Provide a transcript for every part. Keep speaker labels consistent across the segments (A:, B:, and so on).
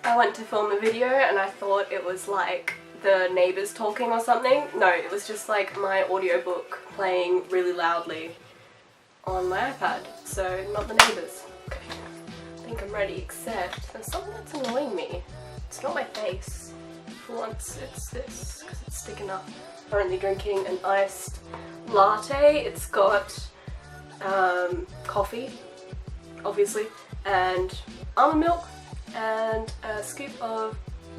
A: I went to film a video and I thought it was like the neighbours talking or something. No, it was just like my audiobook playing really loudly on my iPad, so not the neighbours. Okay, I think I'm ready, except there's something that's annoying me. It's not my face. For once it's this, because it's sticking up. Currently drinking an iced latte. It's got coffee, obviously, and almond milk, and a scoop of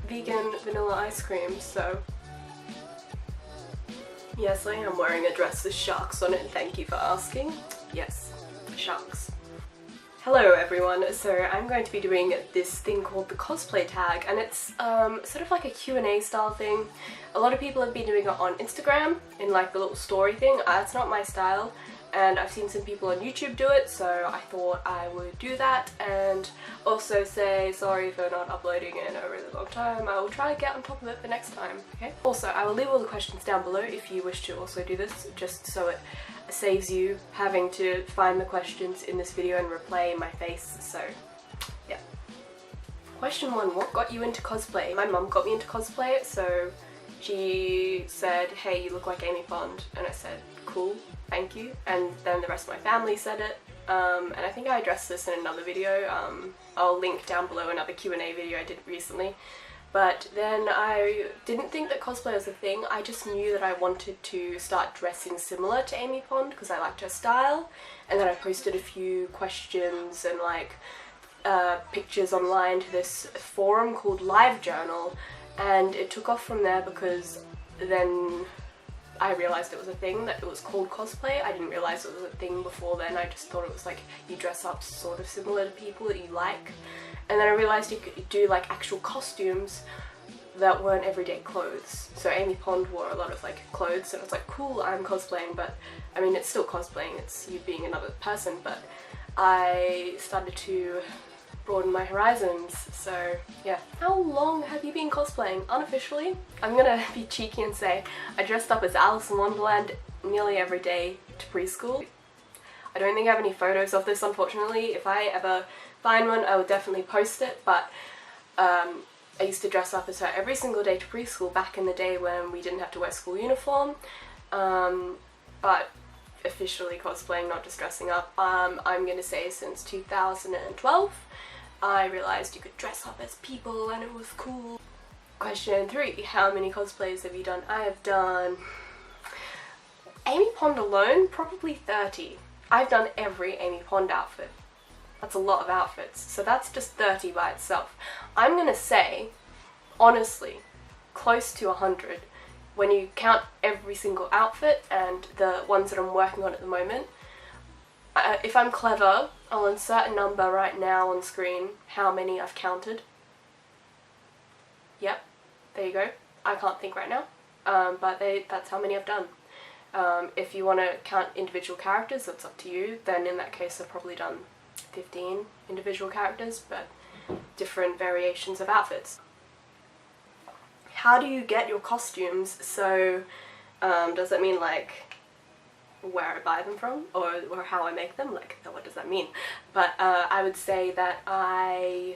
A: vegan vanilla ice cream, so yes, I am wearing a dress with sharks on it, thank you for asking. Yes, sharks. Hello everyone, so I'm going to be doing this thing called the cosplay tag, and it's sort of like a Q&A style thing. A lot of people have been doing it on Instagram in like the little story thing. That's not my style, and I've seen some people on YouTube do it, so I thought I would do that and also say sorry for not uploading in a really long time. I will try to get on top of it the next time, okay? Also, I will leave all the questions down below if you wish to also do this, just so it saves you having to find the questions in this video and replay my face, so yeah. Question 1, what got you into cosplay? My mum got me into cosplay, so she said, hey, you look like Amy Pond, and I said, cool, thank you, and then the rest of my family said it, and I think I addressed this in another video. I'll link down below another Q&A video I did recently. But then I didn't think that cosplay was a thing. I just knew that I wanted to start dressing similar to Amy Pond because I liked her style, and then I posted a few questions and like pictures online to this forum called LiveJournal, and it took off from there because then I realised it was a thing, that it was called cosplay. I didn't realise it was a thing before then. I just thought it was like you dress up sort of similar to people that you like. And then I realised you could do like actual costumes that weren't everyday clothes. So Amy Pond wore a lot of like clothes, and it's like, cool, I'm cosplaying, but I mean it's still cosplaying, it's you being another person, but I started to broaden my horizons, so yeah. How long have you been cosplaying? Unofficially, I'm gonna be cheeky and say I dressed up as Alice in Wonderland nearly every day to preschool. I don't think I have any photos of this, unfortunately. If I ever find one, I will definitely post it, but I used to dress up as her every single day to preschool back in the day when we didn't have to wear school uniform, but officially cosplaying, not just dressing up, I'm gonna say since 2012. I realised you could dress up as people and it was cool. Question 3, how many cosplays have you done? I have done Amy Pond alone, probably 30. I've done every Amy Pond outfit. That's a lot of outfits, so that's just 30 by itself. I'm gonna say, honestly, close to 100 when you count every single outfit and the ones that I'm working on at the moment. If I'm clever, I'll insert a number right now on screen, how many I've counted. Yep, there you go. I can't think right now, but that's how many I've done. If you want to count individual characters, that's up to you. Then in that case I've probably done 15 individual characters, but different variations of outfits. How do you get your costumes? So does that mean like where I buy them from, or how I make them? Like, what does that mean? But I would say that I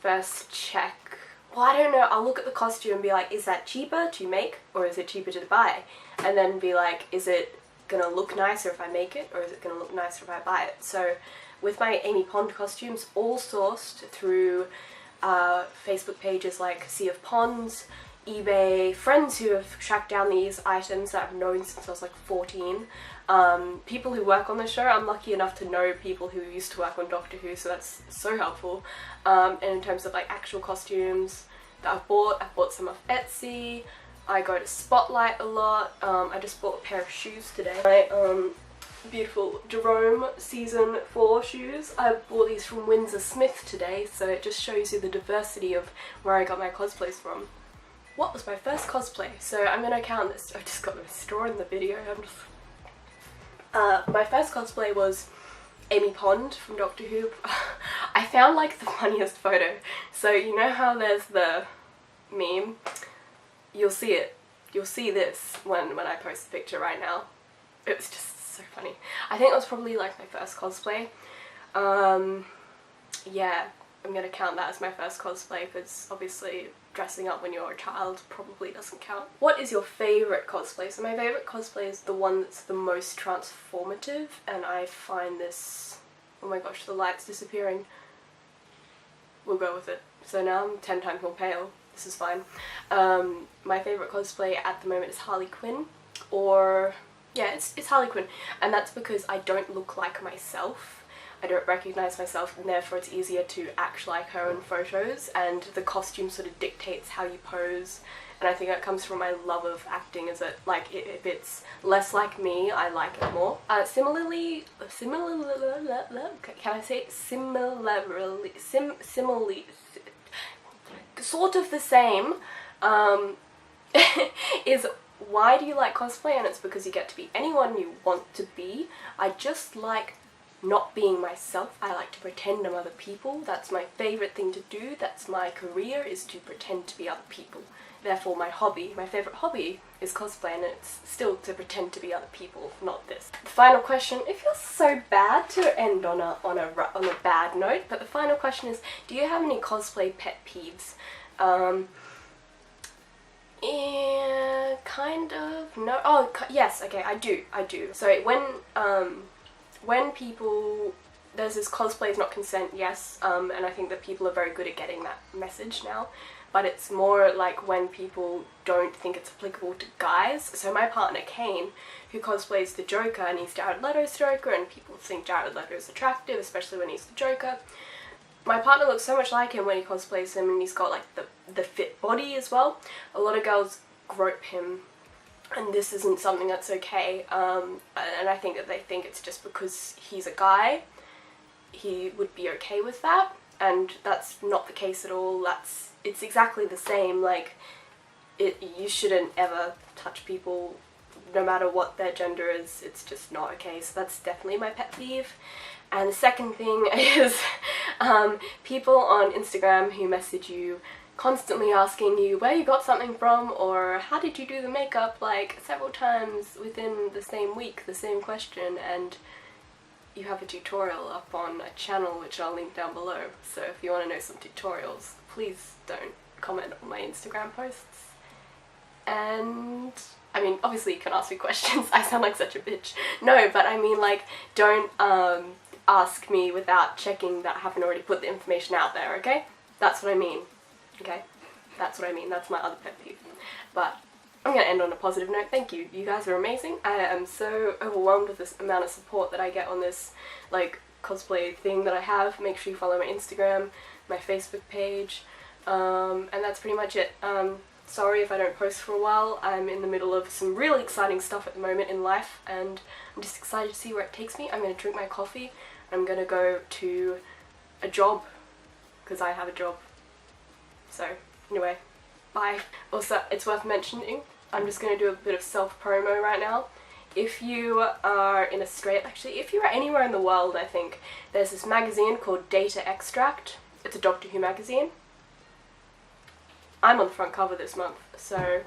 A: first check, well, I don't know, I'll look at the costume and be like, is that cheaper to make or is it cheaper to buy? And then be like, is it gonna look nicer if I make it, or is it gonna look nicer if I buy it? So with my Amy Pond costumes, all sourced through Facebook pages like Sea of Ponds, eBay, friends who have tracked down these items that I've known since I was like 14, people who work on the show. I'm lucky enough to know people who used to work on Doctor Who, so that's so helpful. And in terms of like actual costumes that I've bought some off Etsy. I go to Spotlight a lot. I just bought a pair of shoes today. My beautiful Jerome season 4 shoes. I bought these from Windsor Smith today, so it just shows you the diversity of where I got my cosplays from. What was my first cosplay? So I'm gonna count this. I just got a straw in the video. My first cosplay was Amy Pond from Doctor Who. I found like the funniest photo. So you know how there's the meme? You'll see it. You'll see this when I post the picture right now. It was just so funny. I think it was probably like my first cosplay. Yeah, I'm gonna count that as my first cosplay because obviously dressing up when you're a child probably doesn't count. What is your favourite cosplay? So my favourite cosplay is the one that's the most transformative, and I find this... oh my gosh, the light's disappearing. We'll go with it. So now I'm 10 times more pale. This is fine. My favourite cosplay at the moment is Harley Quinn, or... yeah, it's Harley Quinn, and that's because I don't look like myself. I don't recognise myself, and therefore it's easier to act like her in photos, and the costume sort of dictates how you pose, and I think that comes from my love of acting, is that like if it's less like me, I like it more. Similarly, can I say it? Similarly, sort of the same, is why do you like cosplay? And it's because you get to be anyone you want to be. I just like not being myself. I like to pretend I'm other people. That's my favourite thing to do. That's my career, is to pretend to be other people. Therefore my hobby, my favourite hobby is cosplay, and it's still to pretend to be other people, not this. The final question, it feels so bad to end on a bad note, but the final question is, do you have any cosplay pet peeves? Yeah, kind of, no, oh yes, okay, I do. So when people, there's this cosplay is not consent, yes, and I think that people are very good at getting that message now, but it's more like when people don't think it's applicable to guys. So my partner Kane, who cosplays the Joker, and he's Jared Leto's Joker, and people think Jared Leto is attractive, especially when he's the Joker. My partner looks so much like him when he cosplays him, and he's got like the fit body as well. A lot of girls grope him, and this isn't something that's okay, and I think that they think it's just because he's a guy, he would be okay with that, and that's not the case at all. It's exactly the same, like, you shouldn't ever touch people no matter what their gender is. It's just not okay, so that's definitely my pet peeve. And the second thing is people on Instagram who message you constantly asking you where you got something from, or how did you do the makeup, like several times within the same week, the same question, and you have a tutorial up on a channel which I'll link down below. So if you want to know some tutorials, please don't comment on my Instagram posts. And I mean, obviously you can ask me questions. I sound like such a bitch. No, but I mean, like, don't ask me without checking that I haven't already put the information out there, okay? That's what I mean. Okay, that's what I mean, that's my other pet peeve. But I'm gonna end on a positive note. Thank you, you guys are amazing. I am so overwhelmed with this amount of support that I get on this, like, cosplay thing that I have. Make sure you follow my Instagram, my Facebook page, and that's pretty much it. Sorry if I don't post for a while. I'm in the middle of some really exciting stuff at the moment in life, and I'm just excited to see where it takes me. I'm gonna drink my coffee, I'm gonna go to a job, because I have a job. So, anyway, bye. Also, it's worth mentioning, I'm just going to do a bit of self-promo right now. If you are in Australia, actually, if you're anywhere in the world, I think, there's this magazine called Data Extract. It's a Doctor Who magazine. I'm on the front cover this month, so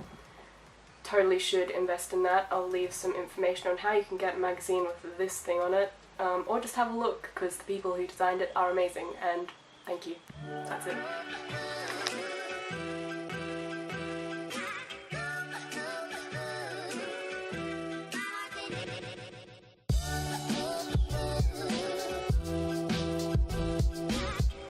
A: totally should invest in that. I'll leave some information on how you can get a magazine with this thing on it, or just have a look, because the people who designed it are amazing, and thank you. That's it.